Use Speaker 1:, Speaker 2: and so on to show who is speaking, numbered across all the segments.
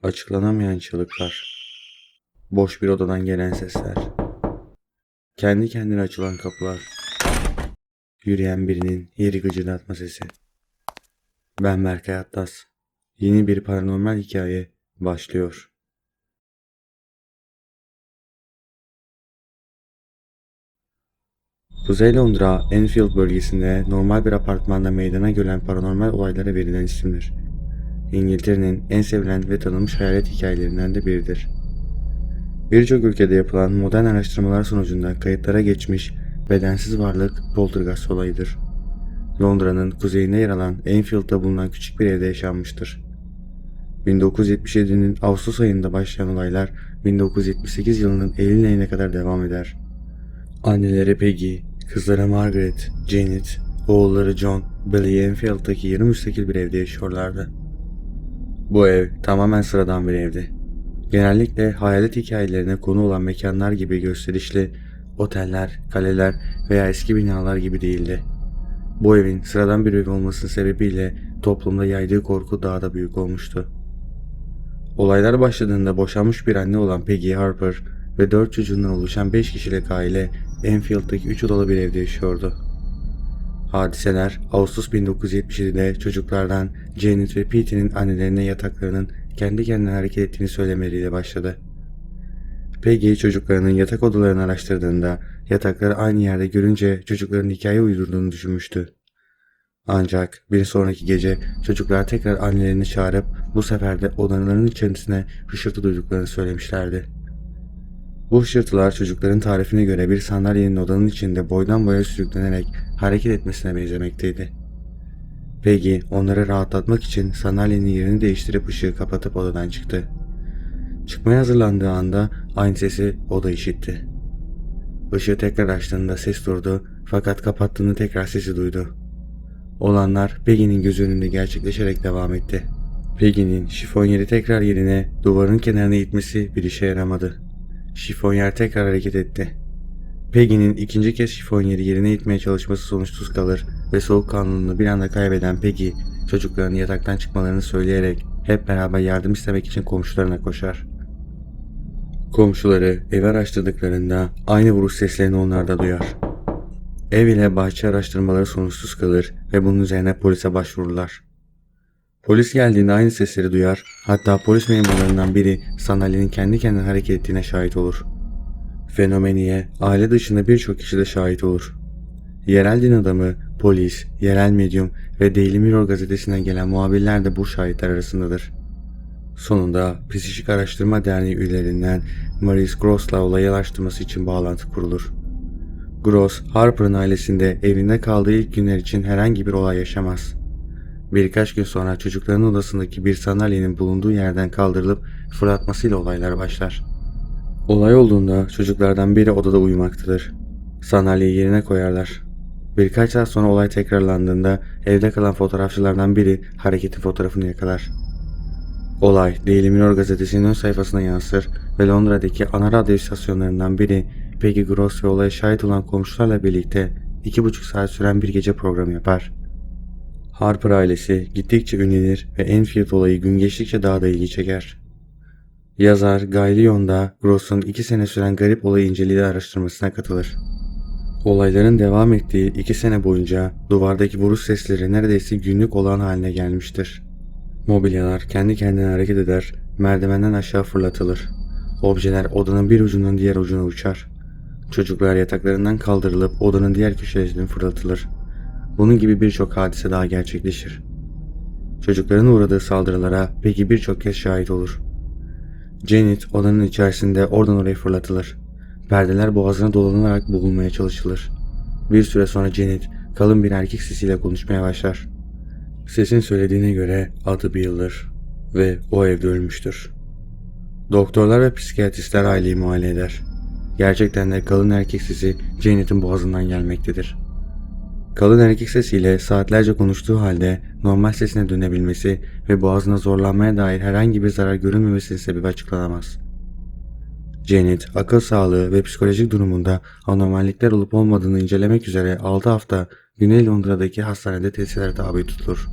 Speaker 1: Açıklanamayan çığlıklar, boş bir odadan gelen sesler, kendi kendine açılan kapılar, yürüyen birinin yeri gıcırdatma sesi. Ben Berkay Atlas. Yeni bir paranormal hikaye başlıyor. Kuzey Londra, Enfield bölgesinde normal bir apartmanda meydana gelen paranormal olaylara verilen isimdir. İngiltere'nin en sevilen ve tanınmış hayalet hikayelerinden de biridir. Birçok ülkede yapılan modern araştırmalar sonucunda kayıtlara geçmiş bedensiz varlık poltergeist olayıdır. Londra'nın kuzeyinde yer alan Enfield'da bulunan küçük bir evde yaşanmıştır. 1977'nin Ağustos ayında başlayan olaylar 1978 yılının Eylül ayına kadar devam eder. Anneleri Peggy, kızları Margaret, Janet, oğulları John, Billy Enfield'daki yarı müstakil bir evde yaşıyorlardı. Bu ev tamamen sıradan bir evdi. Genellikle hayalet hikayelerine konu olan mekanlar gibi gösterişli, oteller, kaleler veya eski binalar gibi değildi. Bu evin sıradan bir ev olmasının sebebiyle toplumda yaydığı korku daha da büyük olmuştu. Olaylar başladığında boşanmış bir anne olan Peggy Harper ve 4 çocuğundan oluşan 5 kişilik aile Enfield'daki 3 odalı bir evde yaşıyordu. Hadiseler Ağustos 1977'de çocuklardan Janet ve Pete'nin annelerine yataklarının kendi kendine hareket ettiğini söylemeleriyle başladı. Peggy çocuklarının yatak odalarını araştırdığında yatakları aynı yerde görünce çocukların hikaye uydurduğunu düşünmüştü. Ancak bir sonraki gece çocuklar tekrar annelerini çağırıp bu sefer de odalarının içerisine hışırtı duyduklarını söylemişlerdi. Bu hışırtılar çocukların tarifine göre bir sandalyenin odanın içinde boydan boya sürüklenerek hareket etmesine benzemekteydi. Peggy onları rahatlatmak için sandalyenin yerini değiştirip ışığı kapatıp odadan çıktı. Çıkmaya hazırlandığı anda aynı sesi o da işitti. Işığı tekrar açtığında ses durdu fakat kapattığında tekrar sesi duydu. Olanlar Peggy'nin gözü önünde gerçekleşerek devam etti. Peggy'nin şifonyeri tekrar yerine duvarın kenarına itmesi bir işe yaramadı. Şifonyer tekrar hareket etti. Peggy'nin ikinci kez şifonyeri yerine itmeye çalışması sonuçsuz kalır ve soğukkanlılığını bir anda kaybeden Peggy çocukların yataktan çıkmalarını söyleyerek hep beraber yardım istemek için komşularına koşar. Komşuları evi araştırdıklarında aynı vuruş seslerini onlar da duyar. Ev ile bahçe araştırmaları sonuçsuz kalır ve bunun üzerine polise başvururlar. Polis geldiğinde aynı sesleri duyar, hatta polis memurlarından biri sandalyenin kendi kendine hareket ettiğine şahit olur. Fenomeniye aile dışında birçok kişi de şahit olur. Yerel din adamı, polis, yerel medyum ve Daily Mirror gazetesinden gelen muhabirler de bu şahitler arasındadır. Sonunda Psikik Araştırma Derneği üyelerinden Maurice Gross'la olayı araştırması için bağlantı kurulur. Gross, Harper'ın ailesinde evinde kaldığı ilk günler için herhangi bir olay yaşamaz. Birkaç gün sonra çocukların odasındaki bir sandalyenin bulunduğu yerden kaldırılıp fırlatmasıyla olaylar başlar. Olay olduğunda çocuklardan biri odada uyumaktadır. Sandalyeyi yerine koyarlar. Birkaç saat sonra olay tekrarlandığında evde kalan fotoğrafçılardan biri hareketin fotoğrafını yakalar. Olay Daily Mirror gazetesinin ön sayfasına yansır ve Londra'daki ana radyo istasyonlarından biri Peggy Gross ve olaya şahit olan komşularla birlikte 2,5 saat süren bir gece programı yapar. Harper ailesi gittikçe ünlenir ve Enfield olayı gün geçtikçe daha da ilgi çeker. Yazar Guy Lyon da Gross'un 2 sene süren garip olayı incelediği araştırmasına katılır. Olayların devam ettiği 2 sene boyunca duvardaki vuruş sesleri neredeyse günlük olağan haline gelmiştir. Mobilyalar kendi kendine hareket eder, merdivenden aşağı fırlatılır. Objeler odanın bir ucundan diğer ucuna uçar. Çocuklar yataklarından kaldırılıp odanın diğer köşelerine fırlatılır. Bunun gibi birçok hadise daha gerçekleşir. Çocukların uğradığı saldırılara Peggy birçok kez şahit olur. Janet odanın içerisinde oradan oraya fırlatılır. Perdeler boğazına dolanarak bulunmaya çalışılır. Bir süre sonra Janet kalın bir erkek sesiyle konuşmaya başlar. Sesin söylediğine göre adı Bill'dir ve o evde ölmüştür. Doktorlar ve psikiyatristler aileyi muayene eder. Gerçekten de kalın erkek sesi Janet'in boğazından gelmektedir. Kalın erkek sesiyle saatlerce konuştuğu halde normal sesine dönebilmesi ve boğazına zorlanmaya dair herhangi bir zarar görünmemesinin sebebi açıklanamaz. Janet, akıl sağlığı ve psikolojik durumunda anormallikler olup olmadığını incelemek üzere 6 hafta Güney Londra'daki hastanede testlere tabi tutulur.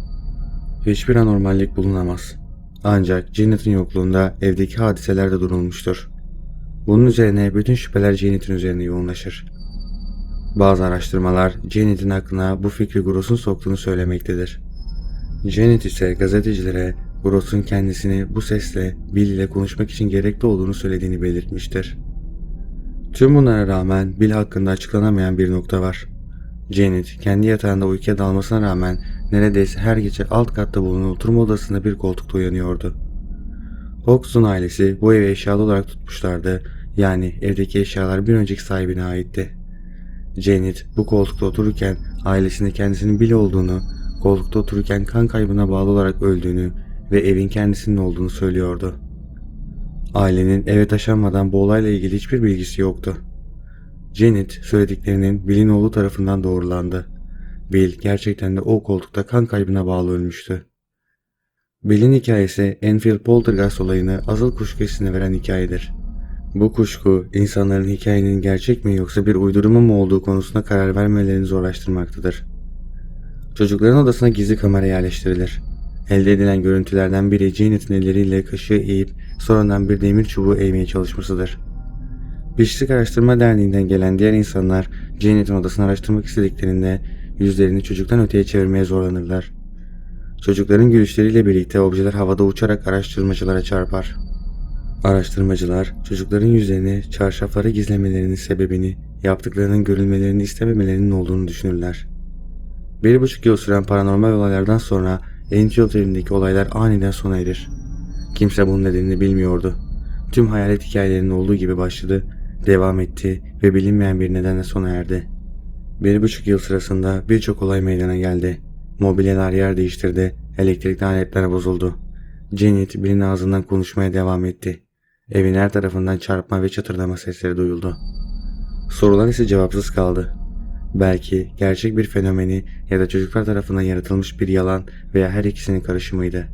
Speaker 1: Hiçbir anormallik bulunamaz. Ancak Janet'in yokluğunda evdeki hadiseler de durulmuştur. Bunun üzerine bütün şüpheler Janet'in üzerine yoğunlaşır. Bazı araştırmalar Janet'in aklına bu fikri Gross'un soktuğunu söylemektedir. Janet ise gazetecilere Gross'un kendisini bu sesle Bill ile konuşmak için gerekli olduğunu söylediğini belirtmiştir. Tüm bunlara rağmen Bill hakkında açıklanamayan bir nokta var. Janet kendi yatağında uykuya dalmasına rağmen neredeyse her gece alt katta bulunan oturma odasında bir koltukta uyanıyordu. Hawks'un ailesi bu evi eşyalı olarak tutmuşlardı, yani evdeki eşyalar bir önceki sahibine aitti. Janet bu koltukta otururken ailesinde kendisinin Bill olduğunu, koltukta otururken kan kaybına bağlı olarak öldüğünü ve evin kendisinin olduğunu söylüyordu. Ailenin eve taşınmadan bu olayla ilgili hiçbir bilgisi yoktu. Janet söylediklerinin Bill'in oğlu tarafından doğrulandı. Bill gerçekten de o koltukta kan kaybına bağlı ölmüştü. Bill'in hikayesi Enfield Poltergeist olayını asıl kuşku hissine veren hikayedir. Bu kuşku insanların hikayenin gerçek mi yoksa bir uydurma mı olduğu konusunda karar vermelerini zorlaştırmaktadır. Çocukların odasına gizli kamera yerleştirilir. Elde edilen görüntülerden biri Janet'in elleriyle kaşığı eğip sonradan bir demir çubuğu eğmeye çalışmasıdır. Pislik Araştırma Derneği'nden gelen diğer insanlar Janet'in odasını araştırmak istediklerinde yüzlerini çocuktan öteye çevirmeye zorlanırlar. Çocukların gülüşleriyle birlikte objeler havada uçarak araştırmacılara çarpar. Araştırmacılar çocukların yüzlerini çarşaflara gizlemelerinin sebebini yaptıklarının görülmelerini istememelerinin olduğunu düşünürler. 1,5 yıl süren paranormal olaylardan sonra Enfield evindeki olaylar aniden sona erir. Kimse bunun nedenini bilmiyordu. Tüm hayalet hikayelerinin olduğu gibi başladı, devam etti ve bilinmeyen bir nedenle sona erdi. 1,5 yıl sırasında birçok olay meydana geldi. Mobilyalar yer değiştirdi, elektrikli aletler bozuldu. Janet birinin ağzından konuşmaya devam etti. Evin her tarafından çarpma ve çatırdama sesleri duyuldu. Sorular ise cevapsız kaldı. Belki gerçek bir fenomeni ya da çocuklar tarafından yaratılmış bir yalan veya her ikisinin karışımıydı.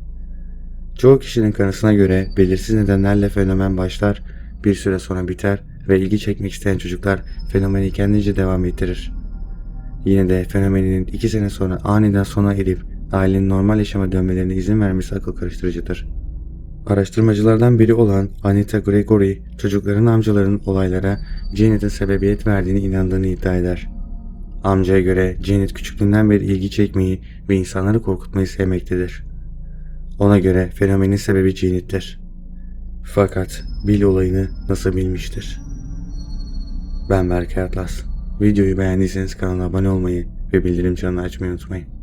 Speaker 1: Çoğu kişinin kanısına göre belirsiz nedenlerle fenomen başlar, bir süre sonra biter ve ilgi çekmek isteyen çocuklar fenomeni kendince devam ettirir. Yine de fenomeninin 2 sene sonra aniden sona erip ailenin normal yaşama dönmelerine izin vermesi akıl karıştırıcıdır. Araştırmacılardan biri olan Anita Gregory, çocukların amcalarının olaylara Janet'in sebebiyet verdiğine inandığını iddia eder. Amcaya göre Janet küçüklüğünden beri ilgi çekmeyi ve insanları korkutmayı sevmektedir. Ona göre fenomenin sebebi Janet'tir. Fakat Bill olayını nasıl bilmiştir? Ben Berkay Atlas. Videoyu beğendiyseniz kanala abone olmayı ve bildirim çanını açmayı unutmayın.